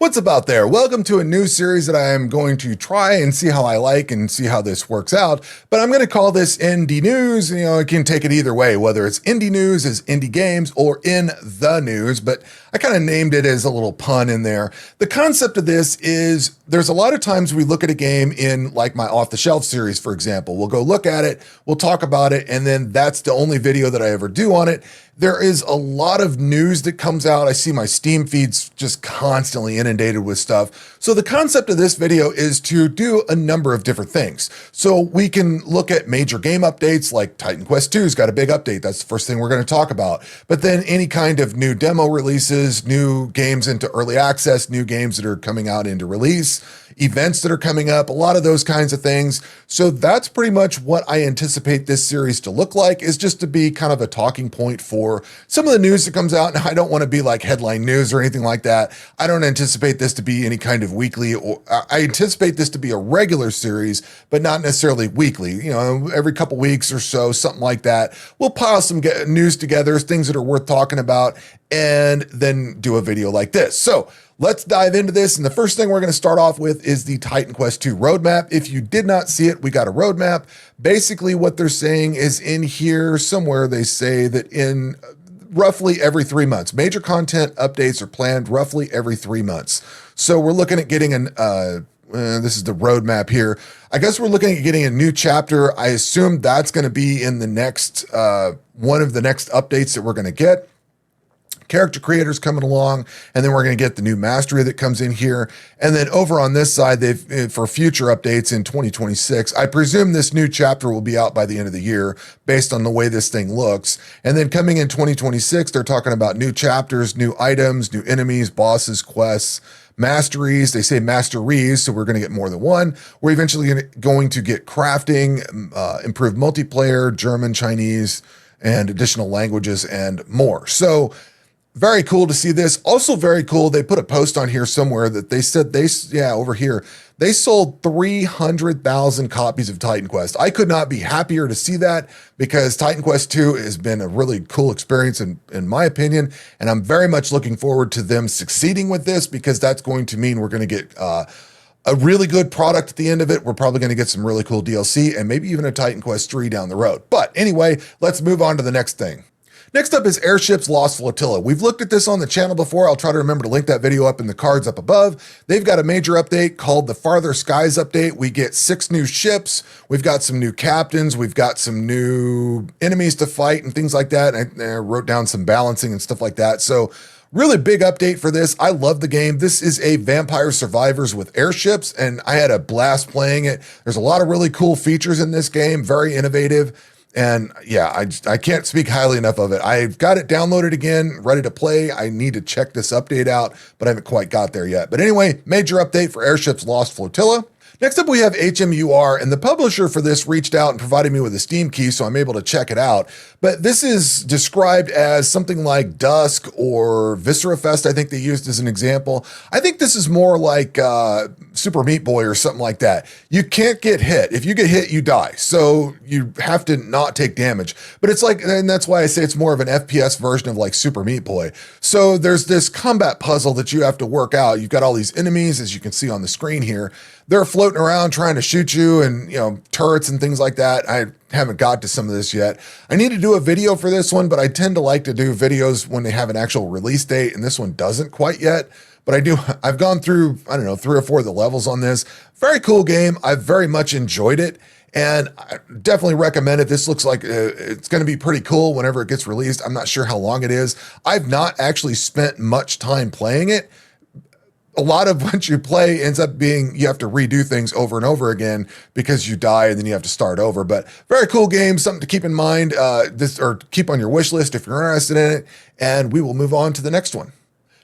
What's up out there? Welcome to a new series that I am going to try and see how I like and see how this works out. But I'm going to call this Indie News. You know, I can take it either way, whether it's indie news as indie games or in the news, but I kind of named it as a little pun in there. The concept of this is there's a lot of times we look at a game in like my off the shelf series, for example. We'll go look at it, we'll talk about it, and then that's the only video that I ever do on it. There is a lot of news that comes out. I see my Steam feeds just constantly inundated with stuff. So the concept of this video is to do a number of different things. So we can look at major game updates like Titan Quest 2's got a big update. That's the first thing we're going to talk about. But then any kind of new demo releases, new games into early access, new games that are coming out into release, events that are coming up, a lot of those kinds of things. So that's pretty much what I anticipate this series to look like, is just to be kind of a talking point for some of the news that comes out. And I don't want to be like headline news or anything like that. I don't anticipate this to be any kind of weekly, or I anticipate this to be a regular series, but not necessarily weekly. You know, every couple weeks or so, something like that. We'll pile some news together, things that are worth talking about, and then do a video like this. So let's dive into this. And the first thing we're going to start off with is the Titan Quest 2 roadmap. If you did not see it, we got a roadmap. Basically what they're saying is in here somewhere, they say that in roughly every 3 months, major content updates are planned roughly every 3 months. So we're looking at getting this is the roadmap here. I guess we're looking at getting a new chapter. I assume that's going to be in the next, one of the next updates that we're going to get. Character creators coming along, and then we're going to get the new mastery that comes in here. And then over on this side, they've for future updates in 2026. I presume this new chapter will be out by the end of the year based on the way this thing looks. And then coming in 2026, they're talking about new chapters, new items, new enemies, bosses, quests, masteries. They say masteries, so we're going to get more than one. We're eventually going to get crafting, improved multiplayer, German, Chinese, and additional languages and more. So very cool to see this. Also very cool, they put a post on here somewhere that they said over here, they sold 300,000 copies of Titan Quest. I could not be happier to see that, because Titan Quest 2 has been a really cool experience in my opinion. And I'm very much looking forward to them succeeding with this, because that's going to mean we're going to get a really good product at the end of it. We're probably going to get some really cool DLC and maybe even a Titan Quest 3 down the road. But anyway, let's move on to the next thing. Next up is Airships Lost Flotilla. We've looked at this on the channel before. I'll try to remember to link that video up in the cards up above. They've got a major update called the Farther Skies update. We get 6 new ships. We've got some new captains. We've got some new enemies to fight and things like that. I wrote down some balancing and stuff like that. So really big update for this. I love the game. This is a Vampire Survivors with airships, and I had a blast playing it. There's a lot of really cool features in this game, very innovative. And yeah, I can't speak highly enough of it. I've got it downloaded again, ready to play. I need to check this update out, but I haven't quite got there yet. But anyway, major update for Airships Lost Flotilla. Next up, we have HMUR, and the publisher for this reached out and provided me with a Steam key, so I'm able to check it out. But this is described as something like Dusk or Viscera Fest, I think they used as an example. I think this is more like Super Meat Boy or something like that. You can't get hit. If you get hit, you die. So you have to not take damage. But it's like, and that's why I say it's more of an FPS version of like Super Meat Boy. So there's this combat puzzle that you have to work out. You've got all these enemies, as you can see on the screen here. They're floating around trying to shoot you, and, you know, turrets and things like that. I haven't got to some of this yet. I need to do a video for this one, but I tend to like to do videos when they have an actual release date, and this one doesn't quite yet. But I've gone through, I don't know, 3 or 4 of the levels on this. Very cool game. I've very much enjoyed it, and I definitely recommend it. This looks like it's going to be pretty cool whenever it gets released. I'm not sure how long it is. I've not actually spent much time playing it. A lot of what you play ends up being, you have to redo things over and over again because you die and then you have to start over. But very cool game, something to keep in mind, or keep on your wish list if you're interested in it. And we will move on to the next one.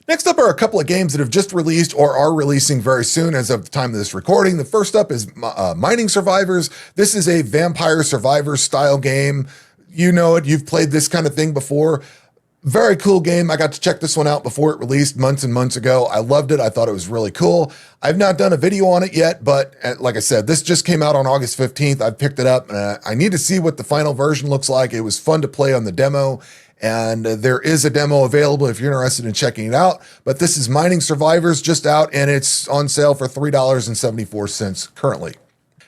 Next up are a couple of games that have just released or are releasing very soon as of the time of this recording. The first up is Mining Survivors. This is a Vampire Survivors style game. You know it, you've played this kind of thing before. Very cool game. I got to check this one out before it released months and months ago. I loved it. I thought it was really cool. I've not done a video on it yet, but like I said, this just came out on August 15th. I picked it up and I need to see what the final version looks like. It was fun to play on the demo, And there is a demo available if you're interested in checking it out. But this is Mining Survivors, just out, and it's on sale for $3.74 currently.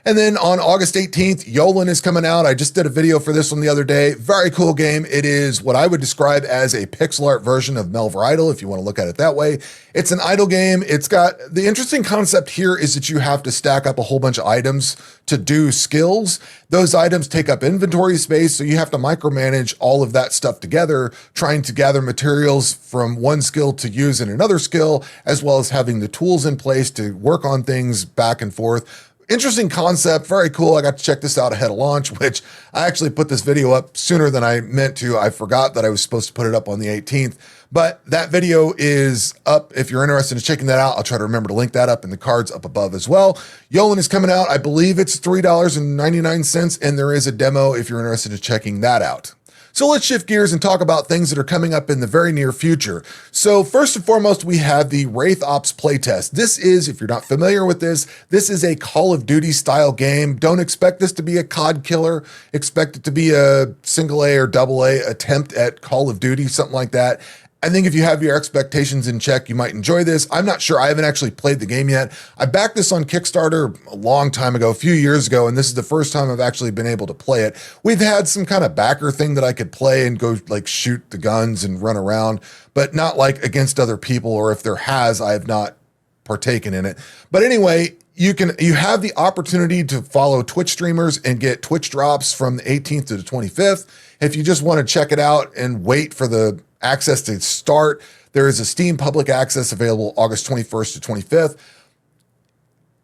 And then on August 18th, Yollen is coming out. I just did a video for this one the other day. Very cool game. It is what I would describe as a pixel art version of Melver Idle, if you want to look at it that way. It's an idle game. It's got, the interesting concept here is that you have to stack up a whole bunch of items to do skills. Those items take up inventory space, so you have to micromanage all of that stuff together, trying to gather materials from one skill to use in another skill, as well as having the tools in place to work on things back and forth. Interesting concept, very cool. I got to check this out ahead of launch, which I actually put this video up sooner than I meant to. I forgot that I was supposed to put it up on the 18th, but that video is up. If you're interested in checking that out, I'll try to remember to link that up in the cards up above as well. Yollen is coming out. I believe it's $3.99, and there is a demo if you're interested in checking that out. So let's shift gears and talk about things that are coming up in the very near future. So first and foremost, we have the Wraith Ops Playtest. This is, if you're not familiar with this is a Call of Duty style game. Don't expect this to be a COD killer. Expect it to be a single A or double A attempt at Call of Duty, something like that. I think if you have your expectations in check, you might enjoy this. I'm not sure. I haven't actually played the game yet. I backed this on Kickstarter a long time ago, a few years ago, and this is the first time I've actually been able to play it. We've had some kind of backer thing that I could play and go like shoot the guns and run around, but not like against other people, or if there has, I have not partaken in it. But anyway, you have the opportunity to follow Twitch streamers and get Twitch drops from the 18th to the 25th. If you just want to check it out and wait for the access to start, there is a Steam public access available August 21st to 25th.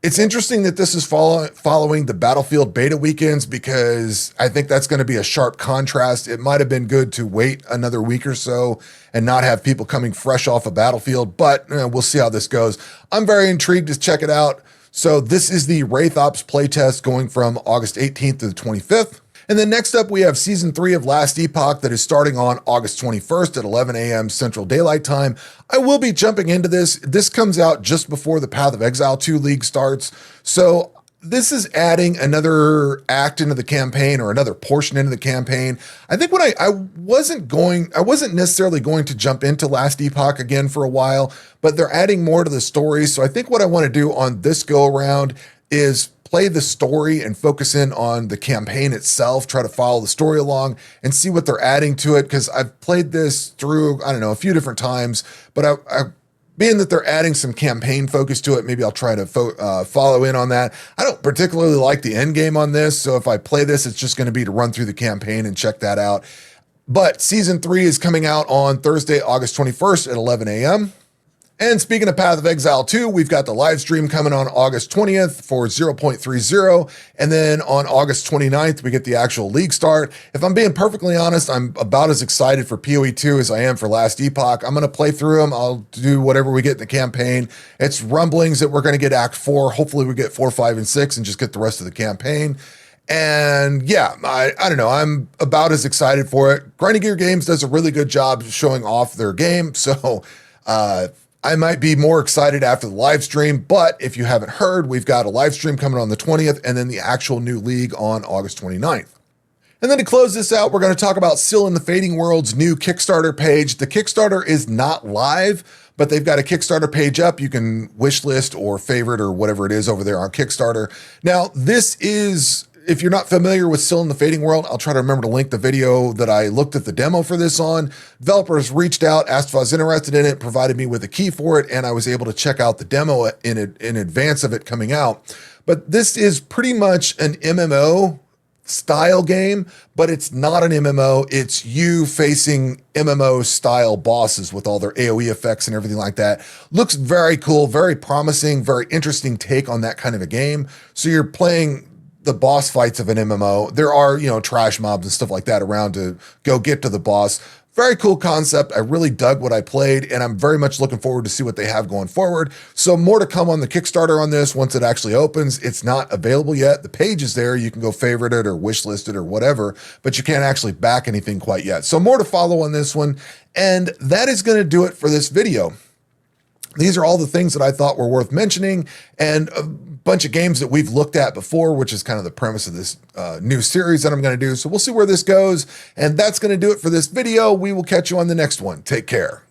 It's interesting that this is following the Battlefield beta weekends, because I think that's going to be a sharp contrast. It might have been good to wait another week or so and not have people coming fresh off a Battlefield, but we'll see how this goes. I'm very intrigued to check it out. So this is the Wraith Ops playtest going from August 18th to the 25th. And then next up, we have Season 3 of Last Epoch that is starting on August 21st at 11 a.m. Central Daylight Time. I will be jumping into this. This comes out just before the Path of Exile 2 League starts. So this is adding another act into the campaign, or another portion into the campaign. I think I wasn't necessarily going to jump into Last Epoch again for a while, but they're adding more to the story. So I think what I want to do on this go around is play the story and focus in on the campaign itself, try to follow the story along and see what they're adding to it. Because I've played this through, I don't know, a few different times, but being that they're adding some campaign focus to it, maybe I'll try to follow in on that. I don't particularly like the end game on this, so if I play this, it's just going to be to run through the campaign and check that out. But Season 3 is coming out on Thursday, August 21st at 11 a.m. And speaking of Path of Exile 2, we've got the live stream coming on August 20th for 0.30. And then on August 29th, we get the actual league start. If I'm being perfectly honest, I'm about as excited for PoE 2 as I am for Last Epoch. I'm going to play through them. I'll do whatever we get in the campaign. It's rumblings that we're going to get Act 4. Hopefully we get 4, 5, and 6 and just get the rest of the campaign. And yeah, I don't know. I'm about as excited for it. Grinding Gear Games does a really good job showing off their game. So, I might be more excited after the live stream, but if you haven't heard, we've got a live stream coming on the 20th and then the actual new league on August 29th. And then to close this out, we're going to talk about Still in the Fading World's new Kickstarter page. The Kickstarter is not live, but they've got a Kickstarter page up. You can wish list or favorite or whatever it is over there on Kickstarter. Now, this is, if you're not familiar with Still in the Fading World, I'll try to remember to link the video that I looked at the demo for this on. Developers reached out, asked if I was interested in it, provided me with a key for it, and I was able to check out the demo in advance of it coming out. But this is pretty much an MMO style game, but it's not an MMO. It's you facing MMO style bosses with all their AoE effects and everything like that. Looks very cool, very promising, very interesting take on that kind of a game. So you're playing the boss fights of an MMO. There are, trash mobs and stuff like that around to go get to the boss. Very cool concept. I really dug what I played, and I'm very much looking forward to see what they have going forward. So more to come on the Kickstarter on this once it actually opens. It's not available yet. The page is there. You can go favorite it or wish list it or whatever, but you can't actually back anything quite yet. So more to follow on this one. And that is going to do it for this video. These are all the things that I thought were worth mentioning, and a bunch of games that we've looked at before, which is kind of the premise of this new series that I'm going to do. So we'll see where this goes. And that's going to do it for this video. We will catch you on the next one. Take care.